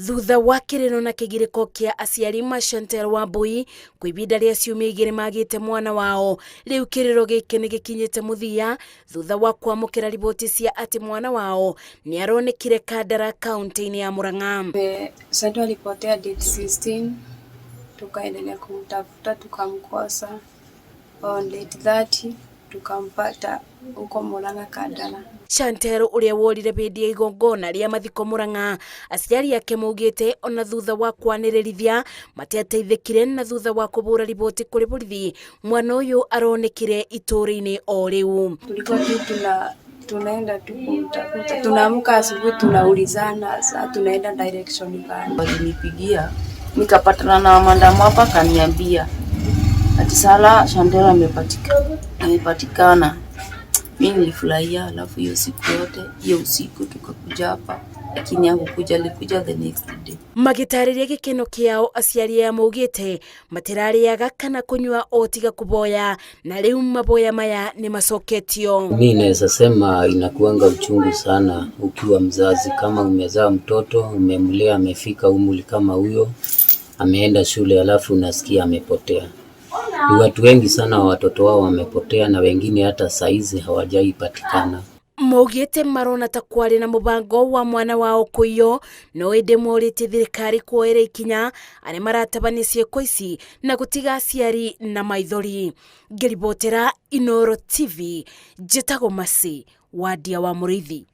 Thutha wa kirino na kigiriko kia aciari ma Chantel Wambui kwibinda ria ciumia igiri magite mwana wao, riu kiriro giki ni gikinyite muthia thutha wa kwamukira riboti cia ati mwana wao ni aronekire Kandara kaunti-ini ya Murang'a. Chantel alipotea date 16, tukaendelea kumtafuta tukamkosa. On date 30 tukampata huko Murang'a Kandara. Chantel uria worire bindi ya igongona ria mathiko Murang'a, aciari ake maugite ona thutha wa kwanirithia matiateithikire na thutha wa kubura riboti kuri borithi mwana uyu aronekire itura-ini o riu. Tulikuwa tu tunaenda tu kumtafuta, tunaamka asubuhi tunaulizana saa tunaenda direction gani. Walinipigia nikapatana na madam hapa, kaniambia ati sala Chantel amepatikana. Mimi nilifurahia, alafu hiyo siku yote hiyo usiku tukakuja hapa, lakini hakukuja, alikuja the next day. Magitariria gikeno kiao aciari ya maugite matirariaga kana kunywa otiga kuboya, na riu maboya maya ni masoketio. Mimi naweza sema inakuanga uchungu sana ukiwa mzazi, kama umezaa mtoto umemlea amefika umri kama huyo, ameenda shule alafu unasikia amepotea. Ni watu wengi sana watoto wao wamepotea na wengine hata saizi hawajaipatikana. Maugite marona ta kwari na mubango wa mwana wao kuyo, no ende morite thirikari kuoera ikinya aria maratabanicie koici na gutiga aciari na maithori. Ngiribotera Inooro TV, njitagwo Masi Wadia wa Muriithi.